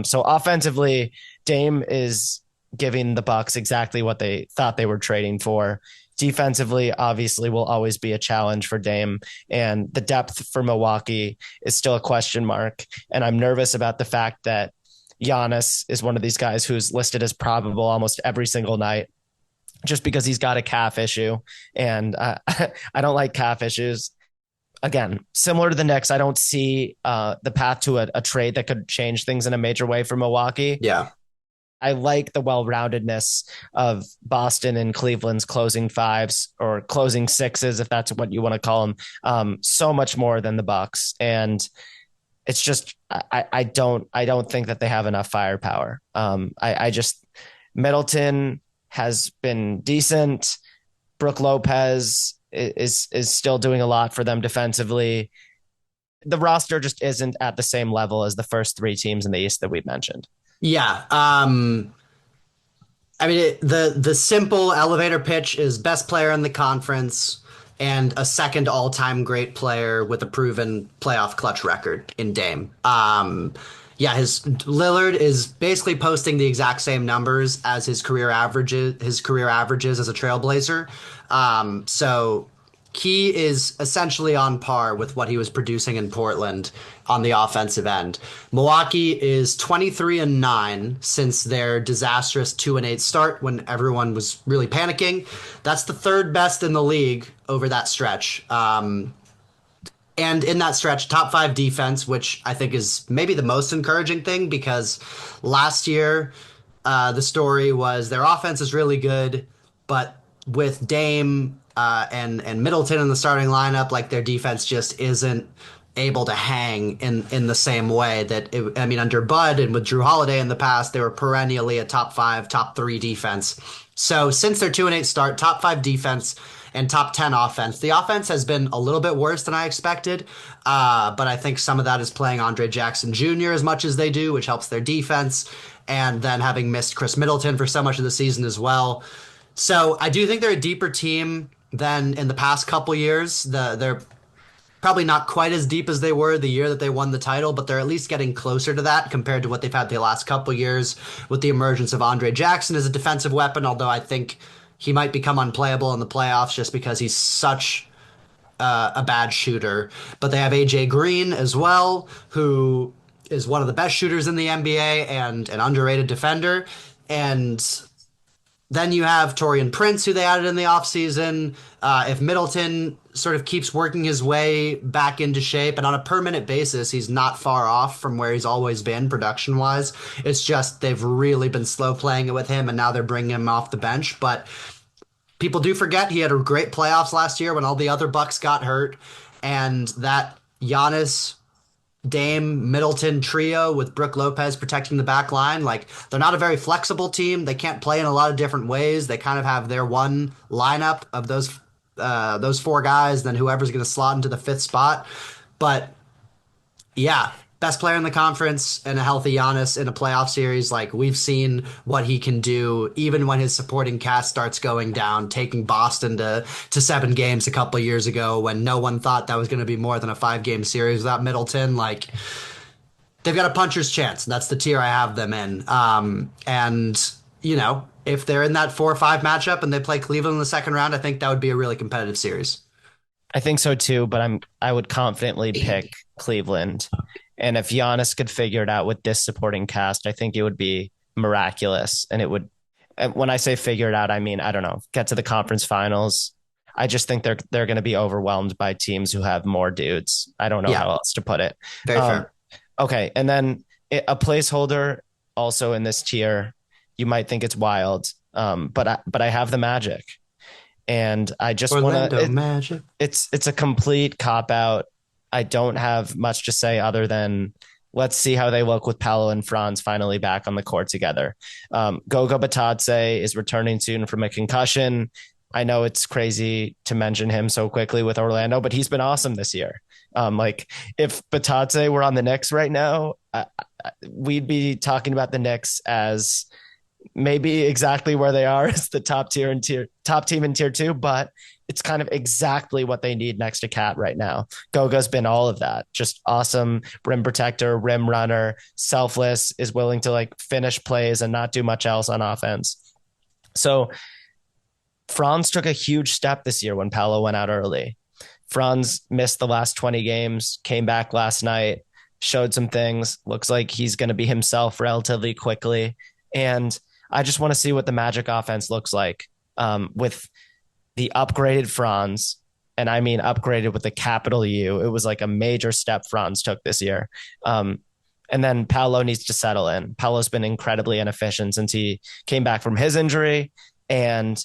So offensively, Dame is giving the Bucks exactly what they thought they were trading for. Defensively, obviously, will always be a challenge for Dame, and the depth for Milwaukee is still a question mark. And I'm nervous about the fact that Giannis is one of these guys who's listed as probable almost every single night, just because he's got a calf issue, and I don't like calf issues. Again, similar to the Knicks, I don't see the path to a trade that could change things in a major way for Milwaukee. Yeah. I like the well-roundedness of Boston and Cleveland's closing fives or closing sixes, if that's what you want to call them, so much more than the Bucks. And it's just I don't think that they have enough firepower. I just Middleton has been decent. Brooke Lopez is still doing a lot for them defensively. The roster just isn't at the same level as the first three teams in the East that we've mentioned. Yeah. I mean, the simple elevator pitch is best player in the conference and a second all-time great player with a proven playoff clutch record in Dame. Yeah, his Lillard is basically posting the exact same numbers as his career averages as a Trailblazer. So he is essentially on par with what he was producing in Portland on the offensive end. Milwaukee is 23-9 since their disastrous 2-8 start when everyone was really panicking. That's the third best in the league over that stretch. And in that stretch, top five defense, which I think is maybe the most encouraging thing because last year, the story was their offense is really good, but with Dame and Middleton in the starting lineup, like their defense just isn't able to hang in the same way I mean, under Bud and with Drew Holiday in the past, they were perennially a top five, top three defense. So since their 2-8 start, top five defense and top 10 offense. The offense has been a little bit worse than I expected, but I think some of that is playing Andre Jackson Jr. as much as they do, which helps their defense, and then having missed Chris Middleton for so much of the season as well. So I do think they're a deeper team than in the past couple years. They're probably not quite as deep as they were the year that they won the title, but they're at least getting closer to that compared to what they've had the last couple years with the emergence of Andre Jackson as a defensive weapon, although I think he might become unplayable in the playoffs just because he's such a bad shooter. But they have AJ Green as well, who is one of the best shooters in the NBA and an underrated defender. And then you have Torian Prince, who they added in the offseason. If Middleton sort of keeps working his way back into shape, and on a permanent basis, he's not far off from where he's always been production-wise. It's just they've really been slow playing it with him, and now they're bringing him off the bench. But people do forget he had a great playoffs last year when all the other Bucks got hurt, and that Giannis Dame Middleton trio with Brooke Lopez protecting the back line. Like, they're not a very flexible team. They can't play in a lot of different ways. They kind of have their one lineup of those four guys, then whoever's going to slot into the fifth spot. But yeah, best player in the conference and a healthy Giannis in a playoff series. Like, we've seen what he can do even when his supporting cast starts going down, taking Boston to 7 games a couple of years ago when no one thought that was going to be more than a 5-game series without Middleton. Like, they've got a puncher's chance, and that's the tier I have them in. And, you know, if they're in that 4-5 matchup and they play Cleveland in the second round, I think that would be a really competitive series. I think so too, but I would confidently pick Cleveland. And if Giannis could figure it out with this supporting cast, I think it would be miraculous. And it would, and when I say figure it out, I mean, I don't know, get to the conference finals. I just think they're going to be overwhelmed by teams who have more dudes. I don't know Yeah, how else to put it. very fair. Okay, and then a placeholder also in this tier. You might think it's wild, but I have the Magic, and I just want Orlando to. Magic. It's a complete cop out. I don't have much to say other than let's see how they look with Paolo and Franz finally back on the court together. Goga Batadze is returning soon from a concussion. I know it's crazy to mention him so quickly with Orlando, but he's been awesome this year. Like, if Batadze were on the Knicks right now, we'd be talking about the Knicks as maybe exactly where they are as the top team in tier 2, but it's kind of exactly what they need next to Cat right now. Goga's been all of that. Just awesome rim protector, rim runner, selfless, is willing to like finish plays and not do much else on offense. So Franz took a huge step this year when Paolo went out early. Franz missed the last 20 games, came back last night, showed some things. Looks like he's going to be himself relatively quickly. And I just want to see what the Magic offense looks like with the upgraded Franz. And I mean upgraded with a capital U. It was like a major step Franz took this year. And then Paolo needs to settle in. Paolo's been incredibly inefficient since he came back from his injury. And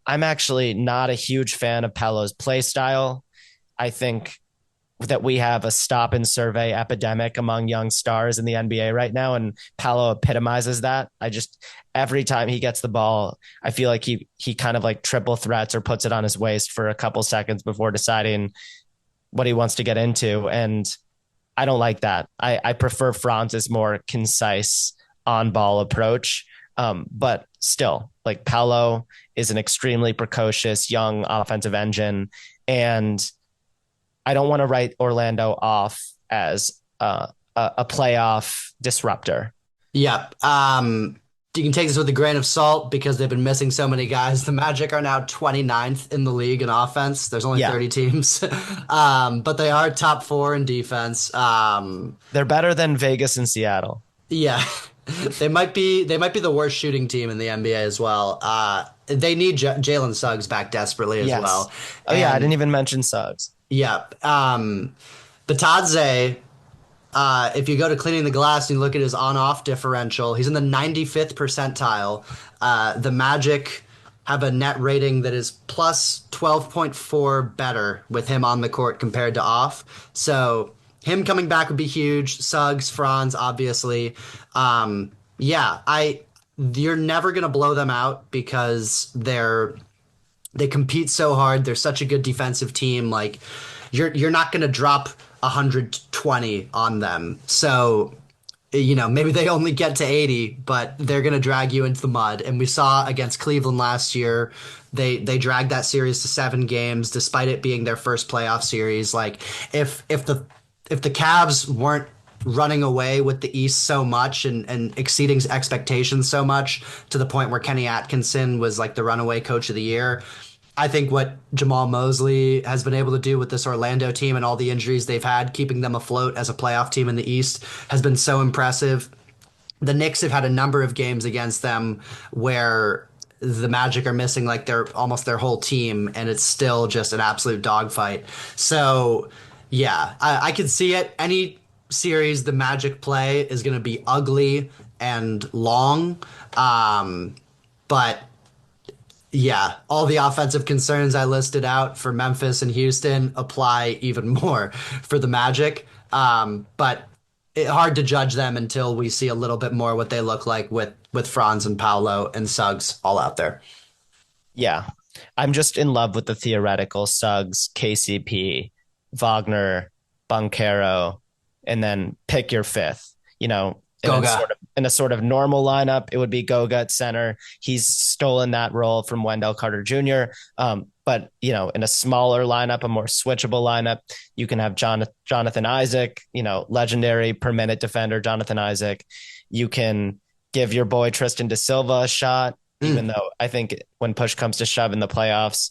I'm actually not a huge fan of Paolo's play style. I think that we have a stop and survey epidemic among young stars in the NBA right now, and Paolo epitomizes that. I just every time he gets the ball, I feel like he kind of like triple threats or puts it on his waist for a couple seconds before deciding what he wants to get into, and I don't like that. I prefer Franz's more concise on ball approach. But still, like Paolo is an extremely precocious young offensive engine, and I don't want to write Orlando off as a playoff disruptor. Yep. You can take this with a grain of salt because they've been missing so many guys. The Magic are now 29th in the league in offense. There's only Yeah, 30 teams. But they are top four in defense. they're better than Vegas and Seattle. Yeah. They might be the worst shooting team in the NBA as well. They need Jalen Suggs back desperately as Yes. well. Oh yeah, I And didn't even mention Suggs. yeah, Batadze, if you go to cleaning the glass and you look at his on-off differential, he's in the 95th percentile. The Magic have a net rating that is plus 12.4 better with him on the court compared to off. So him coming back would be huge. Suggs, Franz, obviously. Yeah, you're never gonna blow them out because they compete so hard. They're such a good defensive team. Like you're not going to drop 120 on them. So, maybe they only get to 80, but they're going to drag you into the mud. And we saw against Cleveland last year, they dragged that series to 7 games despite it being their first playoff series. Like if the Cavs weren't running away with the East so much and exceeding expectations so much to the point where Kenny Atkinson was like the runaway coach of the year. I think what Jamal Mosley has been able to do with this Orlando team and all the injuries they've had, keeping them afloat as a playoff team in the East, has been so impressive. The Knicks have had a number of games against them where the Magic are missing like almost their whole team, and it's still just an absolute dogfight. So, yeah, I could see it. Any series the Magic play is going to be ugly and long, but yeah, all the offensive concerns I listed out for Memphis and Houston apply even more for the Magic. But hard to judge them until we see a little bit more what they look like with Franz and Paolo and Suggs all out there. Yeah, I'm just in love with the theoretical Suggs, KCP, Wagner, Bunkero, and then pick your fifth. Goga. In a sort of normal lineup, it would be Goga at center. He's stolen that role from Wendell Carter Jr. But in a smaller lineup, a more switchable lineup, you can have Jonathan Isaac, legendary per minute defender, Jonathan Isaac. You can give your boy Tristan Da Silva a shot, even though I think when push comes to shove in the playoffs,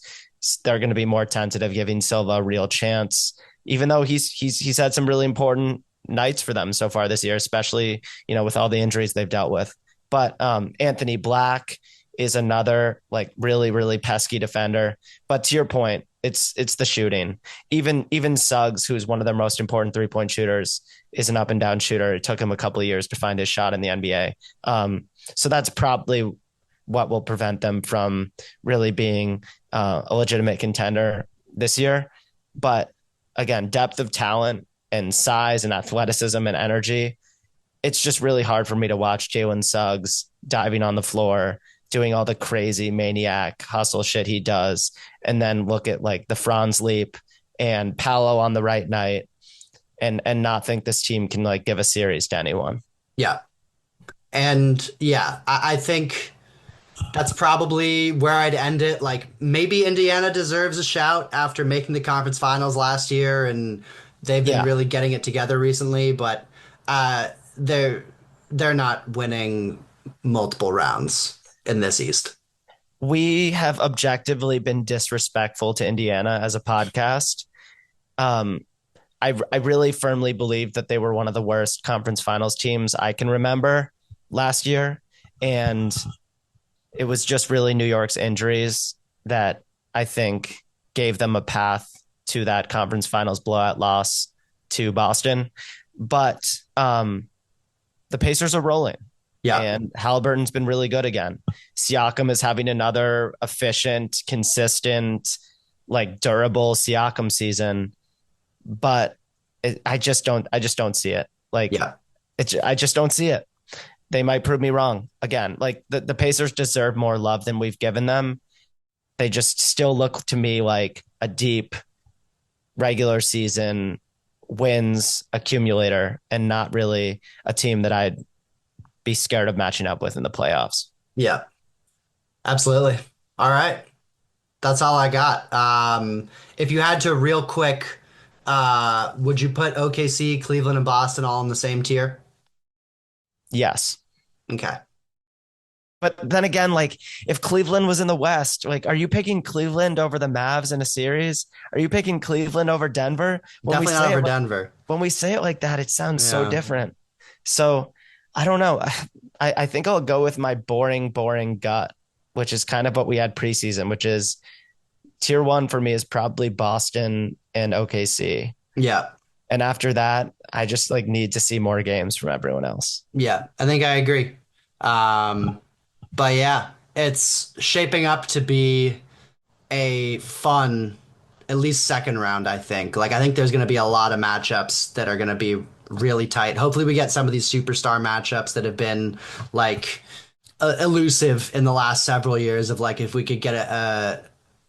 they're going to be more tentative, giving Silva a real chance, even though he's had some really important nights for them so far this year, especially, with all the injuries they've dealt with. But Anthony Black is another like really, really pesky defender. But to your point, it's the shooting. Even Suggs, who's one of their most important 3-point shooters, is an up and down shooter. It took him a couple of years to find his shot in the NBA. So that's probably what will prevent them from really being a legitimate contender this year. But again, depth of talent and size and athleticism and energy, it's just really hard for me to watch Jalen Suggs diving on the floor, doing all the crazy maniac hustle shit he does, and then look at like the Franz leap and Paolo on the right night and not think this team can like give a series to anyone. Yeah. And yeah, I think that's probably where I'd end it. Like maybe Indiana deserves a shout after making the conference finals last year, and they've been Yeah. really getting it together recently. But they're not winning multiple rounds in this East. We have objectively been disrespectful to Indiana as a podcast. Um, I really firmly believe that they were one of the worst conference finals teams I can remember last year. And it was just really New York's injuries that I think gave them a path to that conference finals blowout loss to Boston. But the Pacers are rolling. Yeah. And Halliburton's been really good again. Siakam is having another efficient, consistent, like durable Siakam season, but I just don't see it. Like, Yeah. I just don't see it. They might prove me wrong again. Like the Pacers deserve more love than we've given them. They just still look to me like a deep regular season wins accumulator and not really a team that I'd be scared of matching up with in the playoffs. Yeah. Absolutely. All right. That's all I got. If you had to real quick, would you put OKC, Cleveland, and Boston all in the same tier? Yes. Okay. But then again, like if Cleveland was in the West, like are you picking Cleveland over the Mavs in a series? Are you picking Cleveland over Denver? Definitely not over Denver. When we say it like that, it sounds so Yeah. different. So I don't know. I think I'll go with my boring gut, which is kind of what we had preseason, which is tier one for me is probably Boston and OKC. Yeah. And after that, I just like need to see more games from everyone else. Yeah. I think I agree. But yeah, it's shaping up to be a fun, at least second round, I think. Like, I think there's going to be a lot of matchups that are going to be really tight. Hopefully, we get some of these superstar matchups that have been like elusive in the last several years of like if we could get a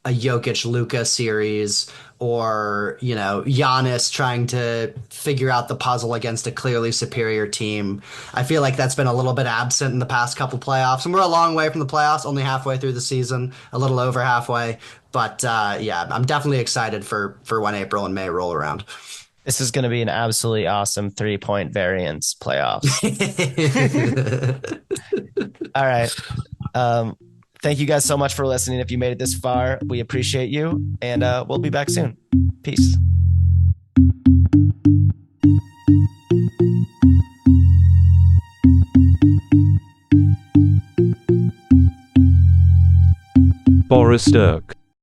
Jokic Luka series or, you know, Giannis trying to figure out the puzzle against a clearly superior team. I feel like that's been a little bit absent in the past couple playoffs. And we're a long way from the playoffs, only halfway through the season, a little over halfway. But yeah, I'm definitely excited for when April and May roll around. This is going to be an absolutely awesome 3-point variance playoffs. All right. Thank you guys so much for listening. If you made it this far, we appreciate you, and we'll be back soon. Peace. Boris Dirk.